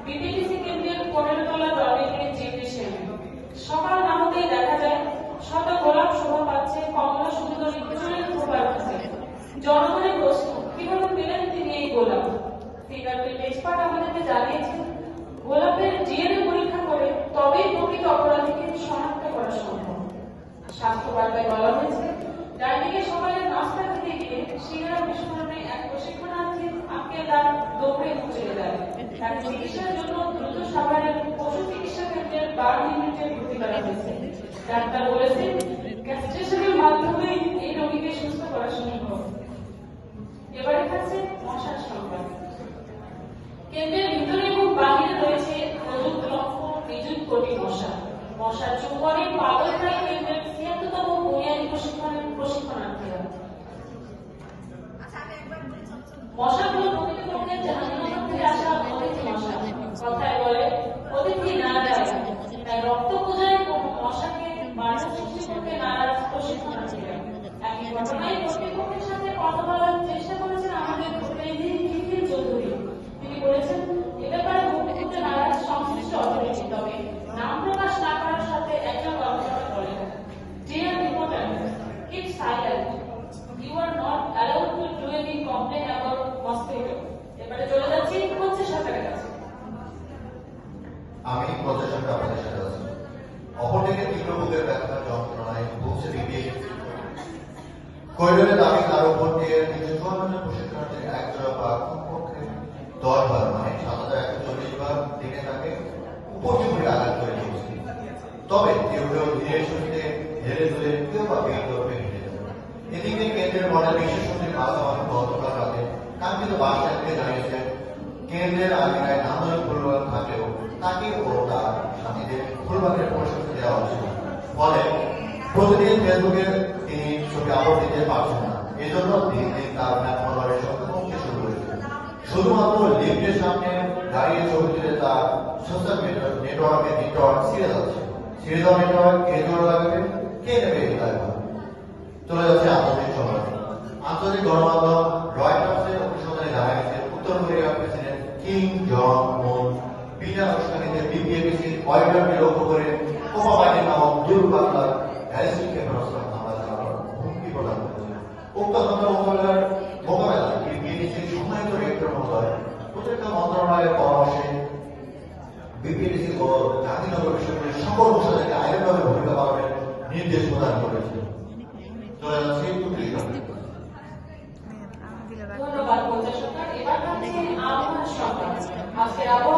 বিপিডিসি কেন্দ্রের 15 তলা দলের জিপিসি সকাল না হতেই দেখা যায় শত গোলাপ শোভা পাচ্ছে কমলা সুন্দরী ফুলের খোপার কাছে। জনগণের প্রশ্ন, কিভাবে পেলেন তিনি এই গোলাপ? ফিঙ্গারপ্রিন্ট এক্সপার্ট আমাদেরকে জানিয়েছেন গোলাপের ডিএনএ পরীক্ষা করে তবেই প্রকৃত অপরাধীকে শনাক্ত করা সম্ভব। স্বাস্থ্য বার্তায় বলা হয়েছে ডাইনিংয়ে সকালে নাস্তা খেতে গিয়ে সিঙ্গারা বিস্ফোরণে এক প্রশিক্ষণার্থী আটকে তার দৌড়ে চলে যায়। তার চিকিৎসার জন্য দ্রুত সাভারের পশু চিকিৎসা কেন্দ্রের বার্ন ইউনিটে ভর্তি করা হয়েছে। ডাক্তার বলেছেন ক্যাস্ট্রেশনের মাধ্যমে এই রোগীকে সুস্থ করা সম্ভব। এবারে থাকছে মশার সংখ্যা। কেন্দ্রের ভিতরে এবং বাহিরে রয়েছে প্রযুক্ত লক্ষ নিযুত কোটি মশা। মশার চুম্বনে পাগল প্রায় কেন্দ্রের ৭৬তম বুনিয়াদী প্রশিক্ষণার্থীরা। মশাগুলো প্রকৃতপক্ষে জাহান্নাম থেকে আসা অতিথি মশা। কথায় বলে অতিথি না যায়, তাই রক্ত পূজায় মশাকে মানুষ সৃষ্টি করতে নারাজ প্রশিক্ষণার্থীরা। একই ঘটনায় কর্তৃপক্ষের সাথে কথা বলার চেষ্টা করেছেন আমাদের প্রতিনিধি নিখিল চৌধুরী। তিনি বলেছেন এ ব্যাপারে মুক্তি করতে নারাজ সংশ্লিষ্ট অথরিটি, তবে নাম প্রকাশ না করার সাথে একজন কর্মকর্তা বলেন, dear reporter, keep silent, you are not allowed to do any complain about mosquito. এবারে চলে যাচ্ছি হচ্ছে সরকারের কাছে। আমি প্রশাসনকে আপনাদের সাথে আছি। অপরদিকে তীব্র বুকের ব্যথা যন্ত্রণায় ভুগছে বিপিএস। কৈরনের দাবি তার উপর দিয়ে ৩৫৪ জন প্রশিক্ষণার্থীর একজোড়া বা কমপক্ষে ১০ বার মানে ৭,১৪০ বার দিনে তাকে উপযোগী আঘাত করে দিয়েছে। তবে কেউ কেউ ধীরে সুস্থে ধীরে ধীরে কেউ বা বেগ ধরবে হেঁটে যাবে। এদিকে কেন্দ্রের মডেল বিশেষ সচিব বাসাবান গতকাল রাতে কাঙ্ক্ষিত বাসস্ট্যান্ডকে জানিয়েছেন কেন্দ্রের আগে নান্দনিক ফুলবাগান থাকলেও তাকে ও তার সাথীদের ফুলবাগানের প্রশিক্ষণ দেওয়া হচ্ছে না। ফলে প্রতিদিন ফেসবুকে তিনি ছবি আপলোড দিতে পারছেন না। এজন্য দিন দিন তার ফলোয়ারের সংখ্যা কমতে শুরু হয়েছে। শুধুমাত্র লিফটের সামনে দাঁড়িয়ে ছবি তুলে তার সোশ্যাল নেটওয়ার্কে নেটওয়ার্ক ছিঁড়ে যাচ্ছে। ছিঁড়ে যাওয়া নেটওয়ার্ক কে জোর লাগাবে, কে নেবে এই দায়ভার? চলে যাচ্ছে আন্তর্জাতিক সমাজ। আন্তর্জাতিক গণমাধ্যম রয়টার্সের অনুসন্ধানে জানা গেছে উত্তর কোরিয়ার প্রেসিডেন্ট কিম জং উন বিনা উস্কানিতে বিপিএপিসির করিডরকে লক্ষ্য করে কোপা বাহিনীর নামক দুর্বাংলার ব্যালিস্টিক ক্ষেপণাস্ত্র হামলা চালানোর হুমকি প্রদান করেছে। উক্ত ঘটনা মোকাবেলায় বিপিএপিসির সম্মানিত ডিরেক্টর মহোদয় প্রতিরক্ষা মন্ত্রণালয়ের পরামর্শে বিপিএপিসি ও গান্ধীনগর বিশ্ববিদ্যালয়ের সকল অনুষদকে আইনভাবে ভূমিকা পালনের নির্দেশ প্রদান করেছে। চলে যাচ্ছে ধন্যবাদ। এবার থাকছে আবহাওয়ার সংবাদ। আজকের আবহাওয়া